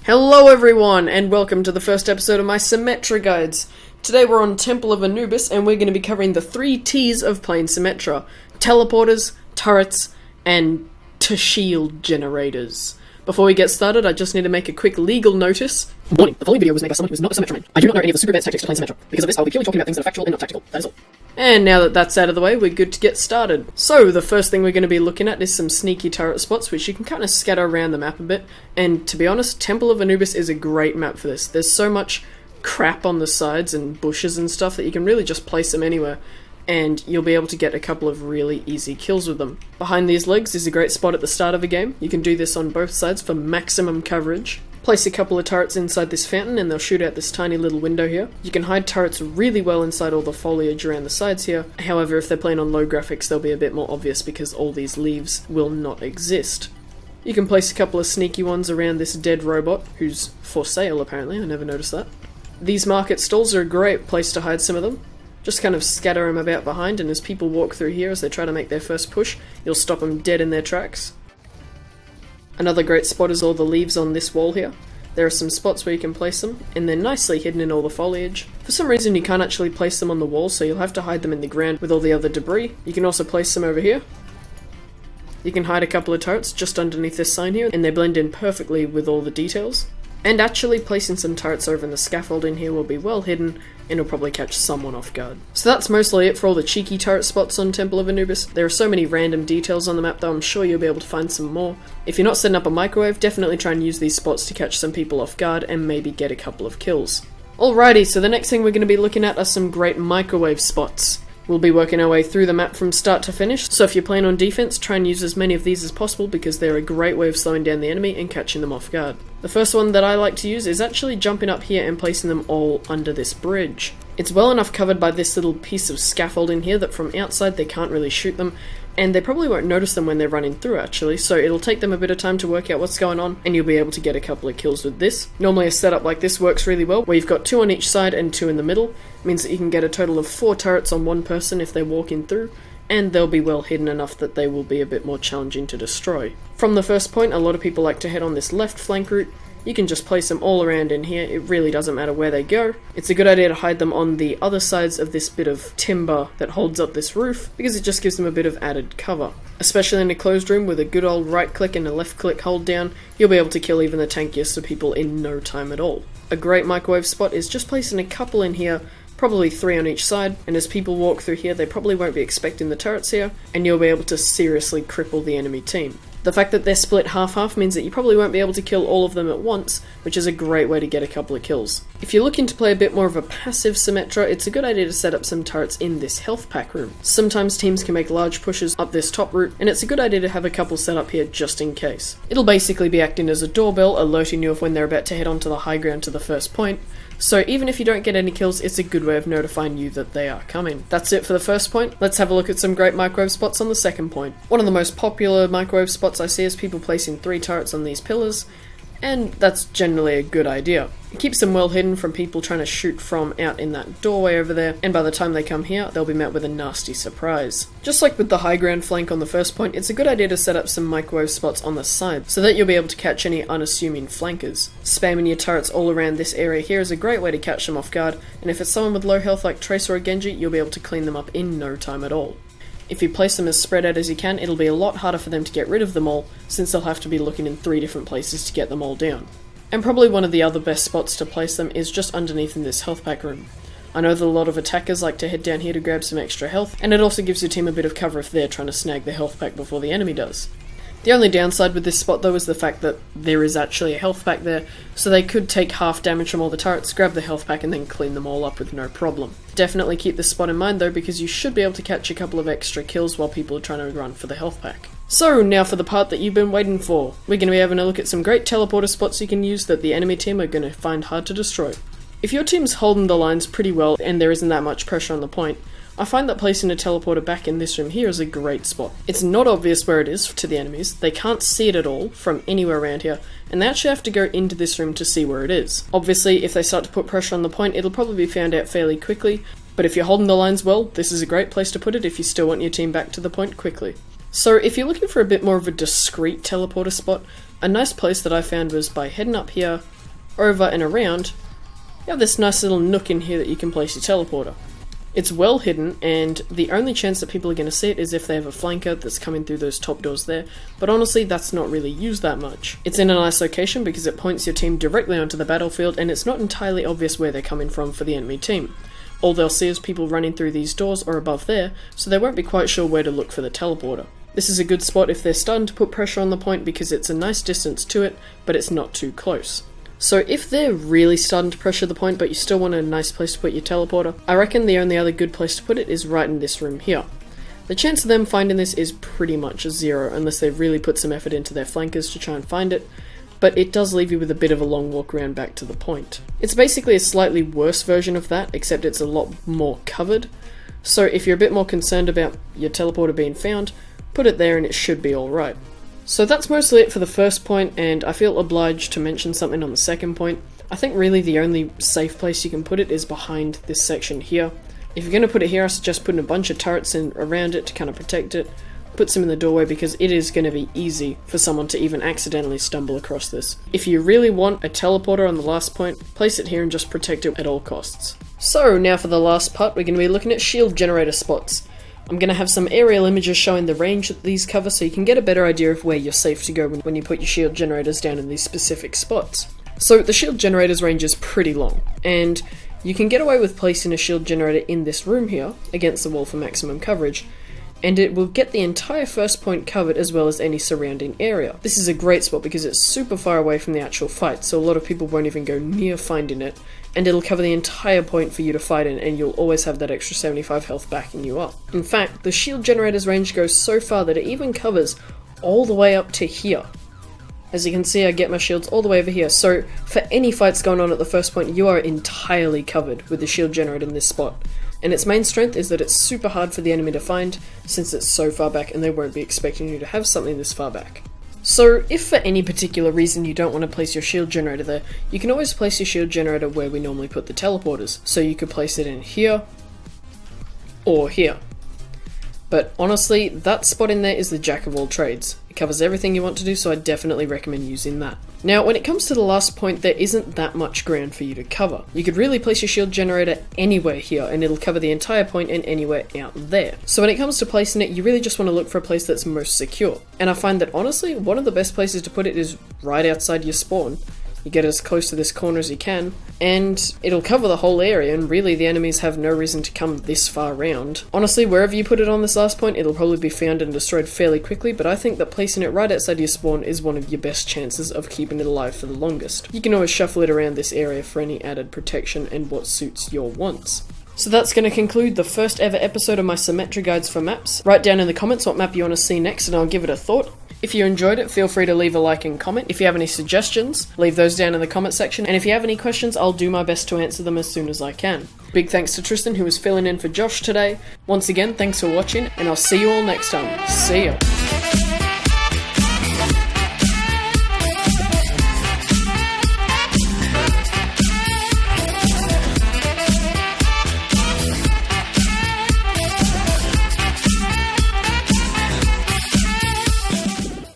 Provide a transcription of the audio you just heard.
Hello everyone, and welcome to the first episode of my Symmetra guides. Today we're on Temple of Anubis, and we're going to be covering the 3 T's of playing Symmetra: teleporters, turrets, and shield generators. Before we get started, I just need to make a quick legal notice. Warning, the following video was made by someone who is not a Symmetra man. I do not know any of the super advanced tactics to play Symmetra. Because of this, I'll be purely talking about things that are factual and not tactical. That is all. And now that that's out of the way, we're good to get started. So, the first thing we're going to be looking at is some sneaky turret spots, which you can kind of scatter around the map a bit. And to be honest, Temple of Anubis is a great map for this. There's so much crap on the sides and bushes and stuff that you can really just place them anywhere, and you'll be able to get a couple of really easy kills with them. Behind these legs is a great spot at the start of a game. You can do this on both sides for maximum coverage. Place a couple of turrets inside this fountain and they'll shoot out this tiny little window here. You can hide turrets really well inside all the foliage around the sides here. However, if they're playing on low graphics, they'll be a bit more obvious because all these leaves will not exist. You can place a couple of sneaky ones around this dead robot, who's for sale apparently, I never noticed that. These market stalls are a great place to hide some of them. Just kind of scatter them about behind, and as people walk through here as they try to make their first push, you'll stop them dead in their tracks. Another great spot is all the leaves on this wall here. There are some spots where you can place them, and they're nicely hidden in all the foliage. For some reason you can't actually place them on the wall, so you'll have to hide them in the ground with all the other debris. You can also place them over here. You can hide a couple of turrets just underneath this sign here, and they blend in perfectly with all the details. And actually placing some turrets over in the scaffolding here will be well hidden, and it'll probably catch someone off guard. So that's mostly it for all the cheeky turret spots on Temple of Anubis. There are so many random details on the map though, I'm sure you'll be able to find some more. If you're not setting up a microwave, definitely try and use these spots to catch some people off guard and maybe get a couple of kills. Alrighty, so the next thing we're going to be looking at are some great microwave spots. We'll be working our way through the map from start to finish, so if you're playing on defense, try and use as many of these as possible because they're a great way of slowing down the enemy and catching them off guard. The first one that I like to use is actually jumping up here and placing them all under this bridge. It's well enough covered by this little piece of scaffolding here that from outside they can't really shoot them, and they probably won't notice them when they're running through actually, so it'll take them a bit of time to work out what's going on, and you'll be able to get a couple of kills with this. Normally a setup like this works really well, where you've got 2 on each side and 2 in the middle. It means that you can get a total of 4 turrets on one person if they're walking through, and they'll be well hidden enough that they will be a bit more challenging to destroy. From the first point, a lot of people like to head on this left flank route. You can just place them all around in here, it really doesn't matter where they go. It's a good idea to hide them on the other sides of this bit of timber that holds up this roof, because it just gives them a bit of added cover. Especially in a closed room with a good old right click and a left click hold down, you'll be able to kill even the tankiest of people in no time at all. A great microwave spot is just placing a couple in here, probably 3 on each side, and as people walk through here they probably won't be expecting the turrets here, and you'll be able to seriously cripple the enemy team. The fact that they're split half-half means that you probably won't be able to kill all of them at once, which is a great way to get a couple of kills. If you're looking to play a bit more of a passive Symmetra, it's a good idea to set up some turrets in this health pack room. Sometimes teams can make large pushes up this top route, and it's a good idea to have a couple set up here just in case. It'll basically be acting as a doorbell, alerting you of when they're about to head onto the high ground to the first point, so even if you don't get any kills, it's a good way of notifying you that they are coming. That's it for the first point. Let's have a look at some great microwave spots on the second point. One of the most popular microwave spots I see is people placing 3 turrets on these pillars, and that's generally a good idea. It keeps them well hidden from people trying to shoot from out in that doorway over there, and by the time they come here, they'll be met with a nasty surprise. Just like with the high ground flank on the first point, it's a good idea to set up some microwave spots on the side, so that you'll be able to catch any unassuming flankers. Spamming your turrets all around this area here is a great way to catch them off guard, and if it's someone with low health like Tracer or Genji, you'll be able to clean them up in no time at all. If you place them as spread out as you can, it'll be a lot harder for them to get rid of them all, since they'll have to be looking in 3 different places to get them all down. And probably one of the other best spots to place them is just underneath in this health pack room. I know that a lot of attackers like to head down here to grab some extra health, and it also gives your team a bit of cover if they're trying to snag the health pack before the enemy does. The only downside with this spot though is the fact that there is actually a health pack there, so they could take half damage from all the turrets, grab the health pack and then clean them all up with no problem. Definitely keep this spot in mind though, because you should be able to catch a couple of extra kills while people are trying to run for the health pack. So now for the part that you've been waiting for. We're going to be having a look at some great teleporter spots you can use that the enemy team are going to find hard to destroy. If your team's holding the lines pretty well and there isn't that much pressure on the point, I find that placing a teleporter back in this room here is a great spot. It's not obvious where it is to the enemies, they can't see it at all from anywhere around here, and they actually have to go into this room to see where it is. Obviously, if they start to put pressure on the point, it'll probably be found out fairly quickly, but if you're holding the lines well, this is a great place to put it if you still want your team back to the point quickly. So if you're looking for a bit more of a discreet teleporter spot, a nice place that I found was by heading up here, over and around, you have this nice little nook in here that you can place your teleporter. It's well hidden, and the only chance that people are going to see it is if they have a flanker that's coming through those top doors there, but honestly that's not really used that much. It's in a nice location because it points your team directly onto the battlefield, and it's not entirely obvious where they're coming from for the enemy team. All they'll see is people running through these doors or above there, so they won't be quite sure where to look for the teleporter. This is a good spot if they're starting to put pressure on the point because it's a nice distance to it, but it's not too close. So if they're really starting to pressure the point but you still want a nice place to put your teleporter, I reckon the only other good place to put it is right in this room here. The chance of them finding this is pretty much zero unless they really put some effort into their flankers to try and find it, but it does leave you with a bit of a long walk around back to the point. It's basically a slightly worse version of that, except it's a lot more covered. So if you're a bit more concerned about your teleporter being found, put it there and it should be alright. So that's mostly it for the first point, and I feel obliged to mention something on the second point. I think really the only safe place you can put it is behind this section here. If you're going to put it here, I suggest putting a bunch of turrets in around it to kind of protect it. Put some in the doorway because it is going to be easy for someone to even accidentally stumble across this. If you really want a teleporter on the last point, place it here and just protect it at all costs. So now for the last part, we're going to be looking at shield generator spots. I'm going to have some aerial images showing the range that these cover so you can get a better idea of where you're safe to go when you put your shield generators down in these specific spots. So the shield generator's range is pretty long, and you can get away with placing a shield generator in this room here against the wall for maximum coverage, and it will get the entire first point covered as well as any surrounding area. This is a great spot because it's super far away from the actual fight, so a lot of people won't even go near finding it, and it'll cover the entire point for you to fight in, and you'll always have that extra 75 health backing you up. In fact, the shield generator's range goes so far that it even covers all the way up to here. As you can see, I get my shields all the way over here, so for any fights going on at the first point, you are entirely covered with the shield generator in this spot. And its main strength is that it's super hard for the enemy to find, since it's so far back and they won't be expecting you to have something this far back. So if for any particular reason you don't want to place your shield generator there, you can always place your shield generator where we normally put the teleporters. So you could place it in here, or here. But honestly, that spot in there is the jack of all trades. It covers everything you want to do, so I definitely recommend using that. Now, when it comes to the last point, there isn't that much ground for you to cover. You could really place your shield generator anywhere here, and it'll cover the entire point and anywhere out there. So when it comes to placing it, you really just want to look for a place that's most secure. And I find that honestly, one of the best places to put it is right outside your spawn. You get as close to this corner as you can, and it'll cover the whole area, and really the enemies have no reason to come this far round. Honestly, wherever you put it on this last point, it'll probably be found and destroyed fairly quickly, but I think that placing it right outside your spawn is one of your best chances of keeping it alive for the longest. You can always shuffle it around this area for any added protection and what suits your wants. So that's going to conclude the first ever episode of my Symmetra guides for maps. Write down in the comments what map you want to see next and I'll give it a thought. If you enjoyed it, feel free to leave a like and comment. If you have any suggestions, leave those down in the comment section. And if you have any questions, I'll do my best to answer them as soon as I can. Big thanks to Tristan, who was filling in for Josh today. Once again, thanks for watching, and I'll see you all next time. See ya!